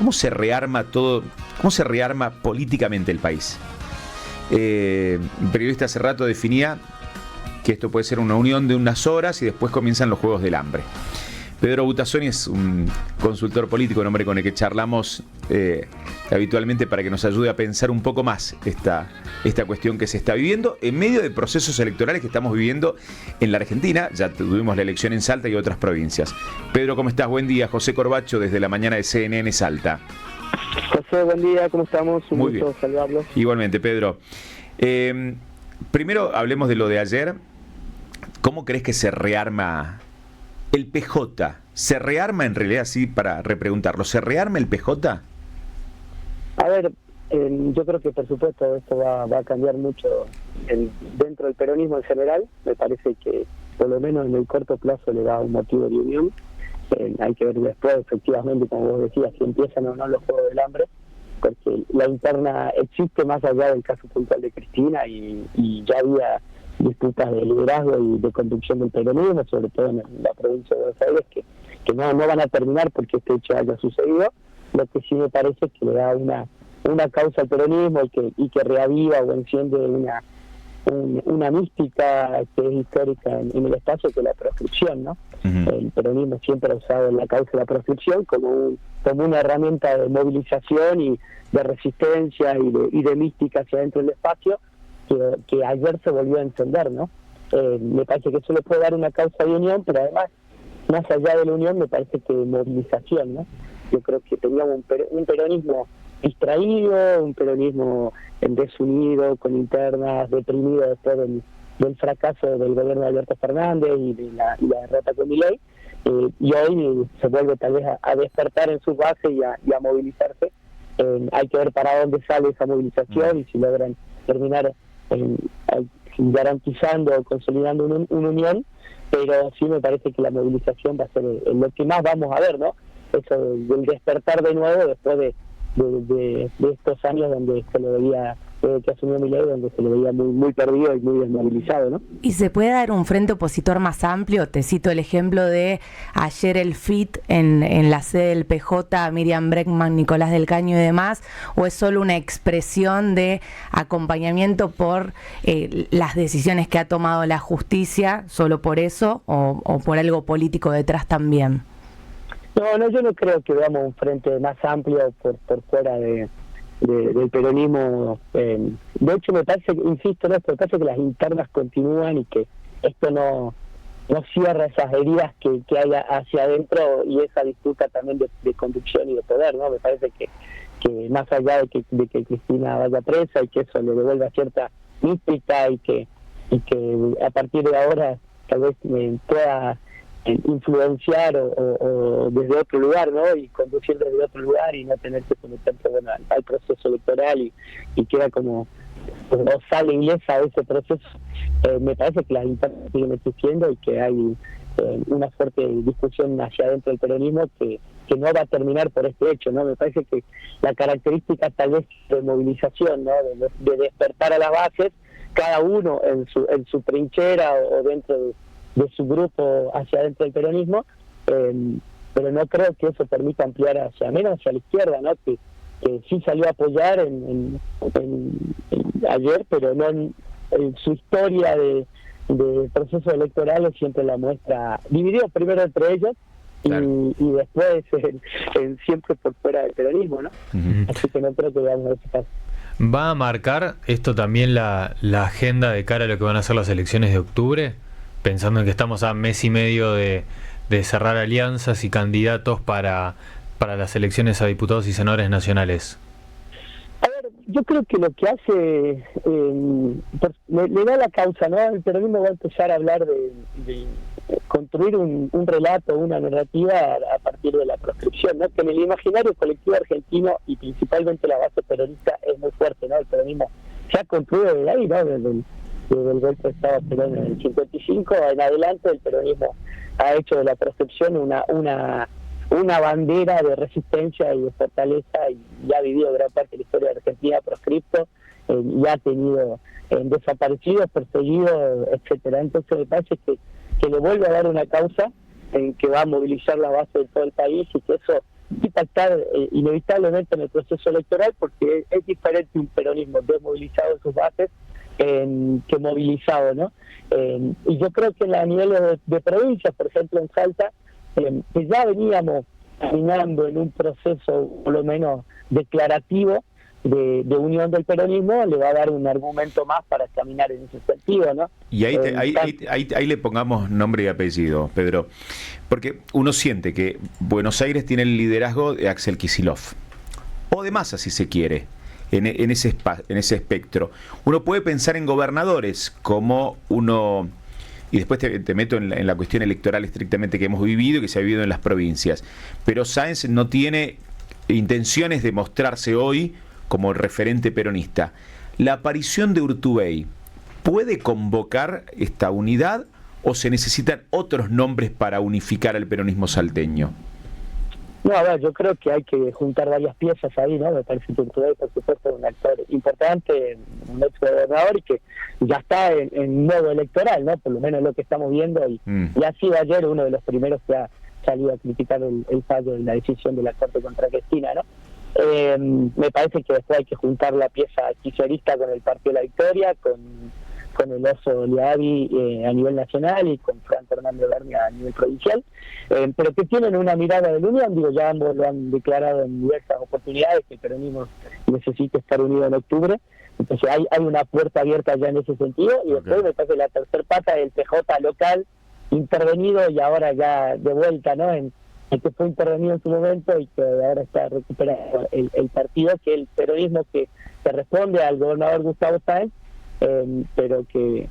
cómo se rearma todo, cómo se rearma políticamente el país. Un periodista hace rato definía que esto puede ser una unión de unas horas y después comienzan los Juegos del Hambre. Pedro Butazzoni es un consultor político, un hombre con el que charlamos habitualmente para que nos ayude a pensar un poco más esta cuestión que se está viviendo en medio de procesos electorales que estamos viviendo en la Argentina. Ya tuvimos la elección en Salta y otras provincias. Pedro, ¿cómo estás? Buen día. José Corbacho desde la mañana de CNN Salta. José, buen día, ¿cómo estamos? Un Muy gusto bien. saludarlos. Igualmente, Pedro. Primero hablemos de lo de ayer. ¿Cómo crees que se rearma el PJ? ¿Se rearma en realidad, así para repreguntarlo? ¿Se rearma el PJ? A ver, yo creo que por supuesto esto va a cambiar mucho dentro del peronismo en general. Me parece que por lo menos en el corto plazo le da un motivo de unión. Hay que ver después, efectivamente, como vos decías, si empiezan o no los Juegos del Hambre, porque la interna existe más allá del caso puntual de Cristina y ya había disputas de liderazgo y de conducción del peronismo, sobre todo en la provincia de Buenos Aires, que no van a terminar porque este hecho haya sucedido. Lo que sí me parece es que le da una causa al peronismo y que reaviva o enciende una mística que es histórica en el espacio, que es la proscripción, ¿no? Uh-huh. El peronismo siempre ha usado la causa de la proscripción como una herramienta de movilización y de resistencia y de mística hacia dentro del espacio, que ayer se volvió a encender, ¿no? Me parece que eso le puede dar una causa de unión, pero además, más allá de la unión, me parece que movilización, ¿no? Yo creo que teníamos un peronismo distraído, un peronismo desunido, con internas, deprimido después del fracaso del gobierno de Alberto Fernández y la derrota con Milei, y hoy se vuelve tal vez a despertar en sus bases y a movilizarse. Hay que ver para dónde sale esa movilización y si logran terminar garantizando o consolidando una unión, pero sí me parece que la movilización va a ser lo que más vamos a ver, ¿no? Eso del despertar de nuevo después de estos años donde se lo veía, que asumió Milei, donde se lo veía muy perdido y muy desmovilizado, ¿no? ¿Y se puede dar un frente opositor más amplio? Te cito el ejemplo de ayer el FIT en la sede del PJ, Miriam Bregman, Nicolás del Caño y demás, ¿o es solo una expresión de acompañamiento por las decisiones que ha tomado la justicia, solo por eso, o por algo político detrás también? No, yo no creo que veamos un frente más amplio por fuera del peronismo. De hecho, me parece, insisto, me parece que las internas continúan y que esto no cierra esas heridas que hay hacia adentro y esa disputa también de conducción y de poder, ¿no? Me parece que más allá de que Cristina vaya presa y que eso le devuelva cierta mística y que a partir de ahora tal vez pueda influenciar o desde otro lugar, ¿no? Y conducir desde otro lugar y no tener que someterse al proceso electoral y queda como o sale ilesa de ese proceso. Me parece que las internas siguen existiendo y que hay una fuerte discusión hacia adentro del peronismo que no va a terminar por este hecho, ¿no? Me parece que la característica tal vez de movilización, ¿no? De despertar a las bases, cada uno en su trinchera o dentro de su grupo hacia adentro del peronismo, pero no creo que eso permita ampliar hacia la izquierda, ¿no? Que sí salió a apoyar ayer, pero no en su historia de procesos electorales siempre la muestra dividido primero entre ellos. Claro. Y después siempre por fuera del peronismo, ¿no? Uh-huh. Así que no creo que veamos ese caso. ¿Va a marcar esto también la agenda de cara a lo que van a ser las elecciones de octubre? Pensando en que estamos a mes y medio de cerrar alianzas y candidatos para las elecciones a diputados y senadores nacionales. A ver, yo creo que lo que hace le da la causa, ¿no? El peronismo va a empezar a hablar de construir un relato, una narrativa a partir de la proscripción, ¿no? Que en el imaginario colectivo argentino y principalmente la base peronista es muy fuerte, ¿no? El peronismo se ha construido desde ahí, ¿no? Desde el golpe de Estado Perón en el 55 en adelante, el peronismo ha hecho de la proscripción una bandera de resistencia y de fortaleza, y ha vivido gran parte de la historia de Argentina proscripto, y ha tenido desaparecidos, perseguidos, etcétera. Entonces me parece que le vuelve a dar una causa en que va a movilizar la base de todo el país y que eso impactar inevitablemente en el proceso electoral, porque es diferente un peronismo desmovilizado en sus bases que movilizado, ¿no? Y yo creo que a nivel de provincias, por ejemplo en Salta, que ya veníamos caminando en un proceso por lo menos declarativo de unión del peronismo, le va a dar un argumento más para caminar en ese sentido, ¿no? Y ahí le pongamos nombre y apellido, Pedro, porque uno siente que Buenos Aires tiene el liderazgo de Axel Kicillof, o de Massa si se quiere, en ese espectro. Uno puede pensar en gobernadores como uno, y después te meto en la cuestión electoral estrictamente que hemos vivido y que se ha vivido en las provincias, pero Sáenz no tiene intenciones de mostrarse hoy como el referente peronista. ¿La aparición de Urtubey puede convocar esta unidad o se necesitan otros nombres para unificar al peronismo salteño? No, a ver, yo creo que hay que juntar varias piezas ahí, ¿no? Me parece que Urtubey, por supuesto, es un actor importante, un ex gobernador y que ya está en modo electoral, ¿no? Por lo menos lo que estamos viendo, y ha sido ayer uno de los primeros que ha salido a criticar el fallo de la decisión de la Corte contra Cristina, ¿no? Me parece que después hay que juntar la pieza kirchnerista con el Partido de la Victoria, con el Oso Liavi a nivel nacional y con Fran Fernando Bernia a nivel provincial, pero que tienen una mirada de la unión. Digo, ya ambos lo han declarado en diversas oportunidades, que el peronismo necesita estar unido en octubre. Entonces hay una puerta abierta ya en ese sentido, y después me parece la tercer pata del PJ local intervenido y ahora ya de vuelta, ¿no? En que fue intervenido en su momento y que ahora está recuperando el partido, que el peronismo que responde al gobernador Gustavo Sáenz, pero que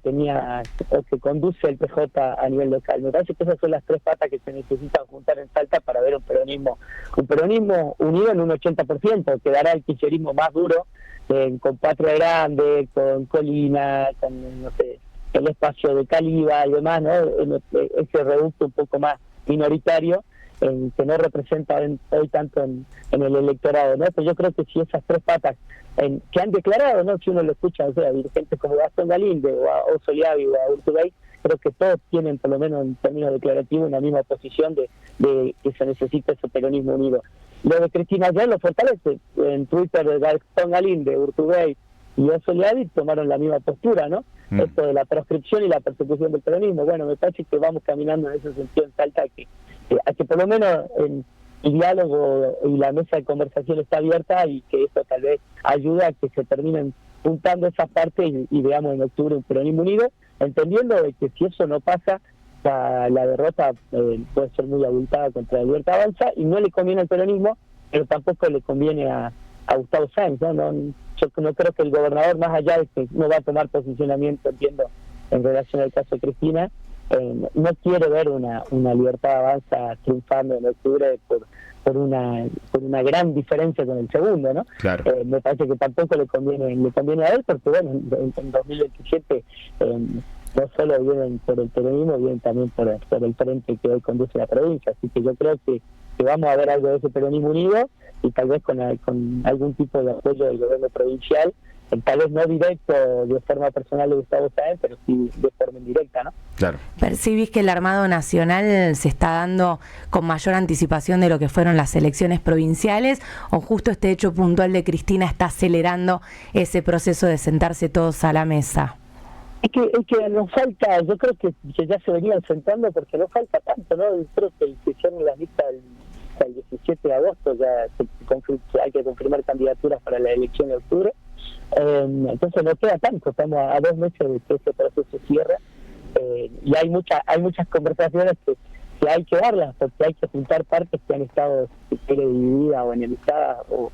tenía o que conduce el PJ a nivel local. Me parece que esas son las tres patas que se necesitan juntar en Salta para ver un peronismo unido en un 80%. Quedará el kirchnerismo más duro, con Patria Grande, con Colina, con, no sé, el espacio de Caliba y demás, ¿no? Ese reducto un poco más minoritario, que no representa hoy tanto en el electorado, ¿no? Pero yo creo que si esas tres patas que han declarado, ¿no? Si uno lo escucha, o sea, dirigentes como Gastón Galinde o a Oso Liavi o a Urtubey, creo que todos tienen, por lo menos en términos declarativos, una misma posición de que se necesita ese peronismo unido. Lo de Cristina ayer lo fortalece. En Twitter de Gastón Galinde, Urtubey y Oso Liavi tomaron la misma postura, ¿no? Esto de la proscripción y la persecución del peronismo. Bueno, me parece que vamos caminando en ese sentido en Salta, que por lo menos el diálogo y la mesa de conversación está abierta, y que eso tal vez ayuda a que se terminen juntando esas partes y veamos en octubre un peronismo unido, entendiendo de que si eso no pasa, la derrota puede ser muy abultada contra la Libertad Avanza, y no le conviene al peronismo, pero tampoco le conviene a Gustavo Sáenz, ¿no? Yo no creo que el gobernador, más allá de que no va a tomar posicionamiento, entiendo, en relación al caso de Cristina, no quiere ver una Libertad Avanza triunfando en octubre por una gran diferencia con el segundo, ¿no? Claro. Me parece que tampoco le conviene a él, porque bueno, en 2027 no solo vienen por el peronismo, vienen también por el frente que hoy conduce la provincia. Así que yo creo que vamos a ver algo de ese peronismo unido, y tal vez con algún tipo de apoyo del gobierno provincial, tal vez no directo de forma personal de Gustavo Sáenz, pero sí de forma indirecta, ¿no? Claro. ¿Percibís que el armado nacional se está dando con mayor anticipación de lo que fueron las elecciones provinciales, o justo este hecho puntual de Cristina está acelerando ese proceso de sentarse todos a la mesa? Es que nos falta, yo creo que ya se venían sentando, porque no falta tanto, ¿no? Yo creo que se hicieron las listas el 17 de agosto, ya hay que confirmar candidaturas para la elección de octubre. Entonces no queda tanto, estamos a 2 meses de que ese proceso cierre, y hay muchas conversaciones que hay que darlas, porque hay que juntar partes que han estado divididas o enemistadas o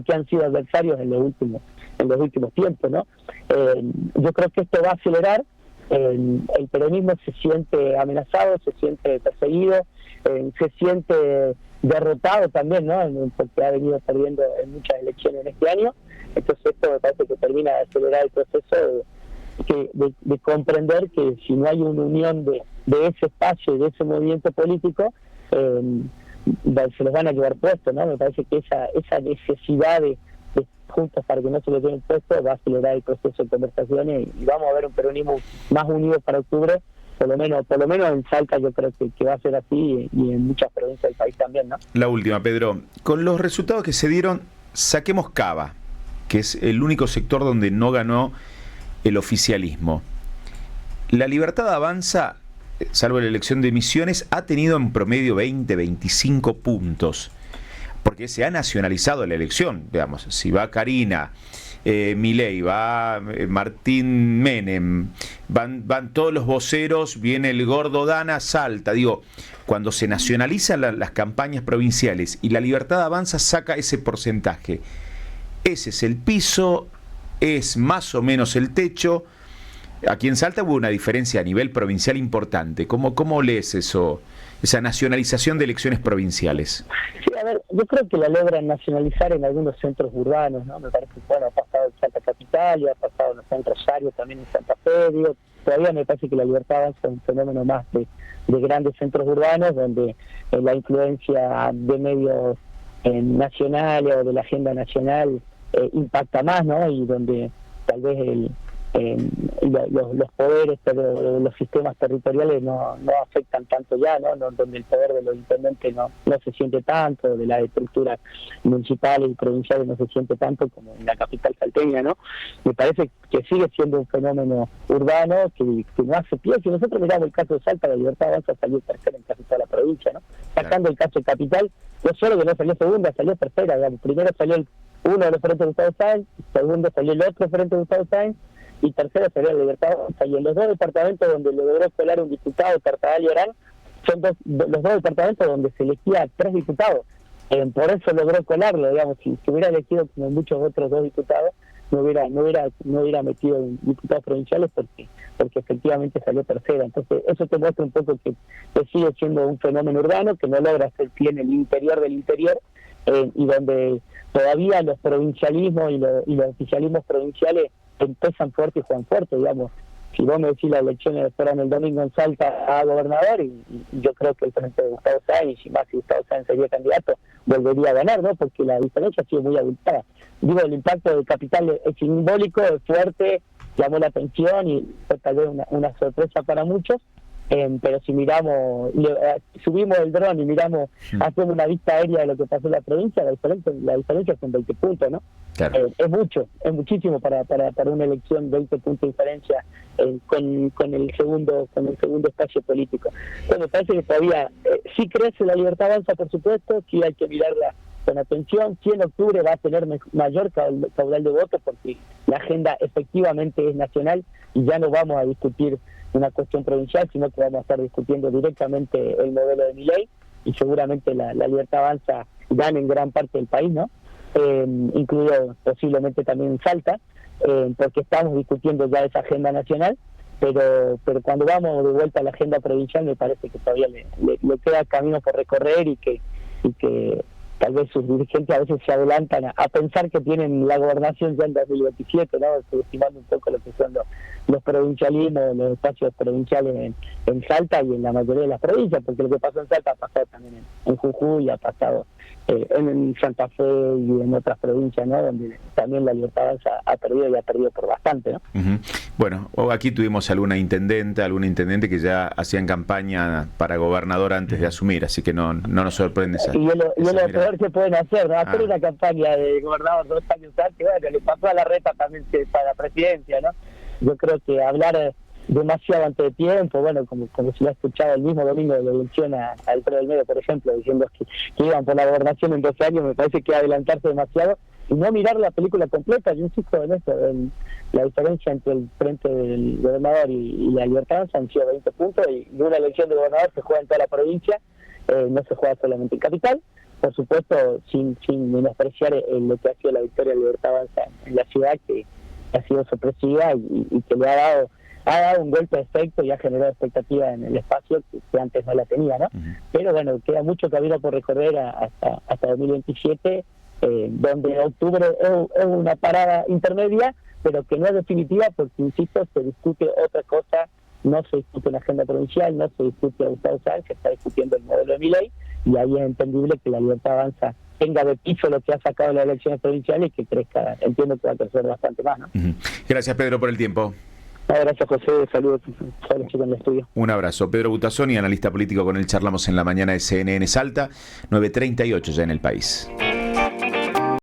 que han sido adversarios en los últimos tiempos, ¿no? Yo creo que esto va a acelerar. El peronismo se siente amenazado, se siente perseguido, se siente derrotado también, ¿no? Porque ha venido perdiendo en muchas elecciones en este año. Entonces esto me parece que termina de acelerar el proceso de comprender que si no hay una unión de ese espacio y de ese movimiento político, se los van a llevar puestos, ¿no? Me parece que esa necesidad de juntos para que no se lo lleven puesto va a acelerar el proceso de conversaciones, y vamos a ver un peronismo más unido para octubre, por lo menos en Salta yo creo que va a ser así y en muchas provincias del país también, ¿no? La última, Pedro. Con los resultados que se dieron, saquemos Cava, que es el único sector donde no ganó el oficialismo. La Libertad Avanza, salvo la elección de Misiones, ha tenido en promedio 20, 25 puntos, porque se ha nacionalizado la elección. Digamos, si va Karina, Milei, va Martín Menem, van todos los voceros, viene el gordo Dana, Salta. Digo, cuando se nacionalizan las campañas provinciales y la Libertad Avanza saca ese porcentaje, ese es el piso, es más o menos el techo. Aquí en Salta hubo una diferencia a nivel provincial importante. ¿Cómo lees eso, esa nacionalización de elecciones provinciales? Sí, a ver, yo creo que la logran nacionalizar en algunos centros urbanos, ¿no? Me parece que, bueno, ha pasado en Salta Capital y ha pasado en Rosario, también en Santa Fe. Digo, todavía me parece que la Libertad Avanza es un fenómeno más de grandes centros urbanos, donde la influencia de medios nacionales o de la agenda nacional impacta más, ¿no? Y donde tal vez los poderes, pero los sistemas territoriales no afectan tanto ya, ¿no? Donde el poder de los intendentes no se siente tanto, de las estructuras municipales y provinciales no se siente tanto como en la capital salteña, ¿no? Me parece que sigue siendo un fenómeno urbano que no hace pie. Si nosotros miramos el caso de Salta, la Libertad Avanza salió tercera en casi toda la provincia, ¿no? Sacando el caso de Capital, no solo que no salió segunda, salió tercera, digamos. Primero salió uno de los frentes de Gustavo Sáenz, segundo salió el otro frente de Gustavo Sáenz, y tercero sería la Libertad Avanza. Y en los dos departamentos donde logró colar un diputado, Tartagal y Orán, son los dos departamentos donde se elegía 3 diputados. Por eso logró colarlo, digamos. Si hubiera elegido como muchos otros 2 diputados, no hubiera metido diputados provinciales porque efectivamente salió tercera. Entonces eso te muestra un poco que sigue siendo un fenómeno urbano, que no logra hacer pie en el interior del interior, y donde todavía los provincialismos y los oficialismos provinciales empiezan fuerte y juegan fuerte, digamos. Si vos me decís las elecciones fueran el domingo en Salta a gobernador, y yo creo que el frente de Gustavo Sáenz, y más si Gustavo Sáenz sería candidato, volvería a ganar, ¿no? Porque la diferencia ha sido muy abultada. Digo, el impacto del capital es simbólico, es fuerte, llamó la atención y fue tal vez una sorpresa para muchos, pero si miramos, subimos el dron y miramos, hacemos una vista aérea de lo que pasó en la provincia, la diferencia son 20 puntos, ¿no? Claro. Es muchísimo para una elección, 20 puntos de diferencia con el segundo espacio político. Bueno, me parece que todavía sí crece la Libertad Avanza, por supuesto, sí hay que mirarla con atención. Sí, en octubre va a tener mayor caudal de votos porque la agenda efectivamente es nacional y ya no vamos a discutir una cuestión provincial, sino que vamos a estar discutiendo directamente el modelo de Milei, y seguramente la Libertad Avanza gana en gran parte del país, ¿no? Incluido posiblemente también en Salta, porque estamos discutiendo ya esa agenda nacional, pero cuando vamos de vuelta a la agenda provincial me parece que todavía le queda camino por recorrer y que tal vez sus dirigentes a veces se adelantan a pensar que tienen la gobernación ya en 2027, ¿no? Subestimando un poco lo que son los provincialismos, los espacios provinciales en Salta y en la mayoría de las provincias, porque lo que pasó en Salta ha pasado también en Jujuy, ha pasado en Santa Fe y en otras provincias, ¿no? Donde también la Libertad Avanza ha perdido y ha perdido por bastante, ¿no? Uh-huh. Bueno, aquí tuvimos algún intendente que ya hacían campaña para gobernador antes de asumir, así que no nos sorprende esa. Y es lo peor que pueden hacer, ¿no? Hacer una campaña de gobernador 2 años antes, bueno, le pasó a Larreta también para la presidencia, ¿no? Yo creo que hablar demasiado antes de tiempo, bueno, como si lo ha escuchado el mismo domingo de la elección a Alfredo del Medio, por ejemplo, diciendo que iban por la gobernación en 12 años, me parece que adelantarse demasiado y no mirar la película completa. Yo insisto en eso, la diferencia entre el frente del gobernador y la Libertad Avanza han sido 20 puntos, y una elección de gobernador se juega en toda la provincia, no se juega solamente en Capital, por supuesto, sin menospreciar lo que ha sido la victoria de la Libertad Avanza en la ciudad, que ha sido sorpresiva y que le ha dado un golpe de efecto y ha generado expectativa en el espacio que antes no la tenía, ¿no? Uh-huh. Pero bueno, queda mucho camino por recorrer hasta 2027, donde octubre es una parada intermedia, pero que no es definitiva porque, insisto, se discute otra cosa, no se discute una agenda provincial, no se discute a Gustavo Sáenz, se está discutiendo el modelo de Milei, y ahí es entendible que la Libertad Avanza tenga de piso lo que ha sacado en las elecciones provinciales y que crezca. Entiendo que va a crecer bastante más, ¿no? Uh-huh. Gracias, Pedro, por el tiempo. Gracias, José. Saludos a los chicos en el estudio. Un abrazo. Pedro Butazzoni, analista político, con él charlamos en la mañana de CNN Salta, 9:38 ya en el país.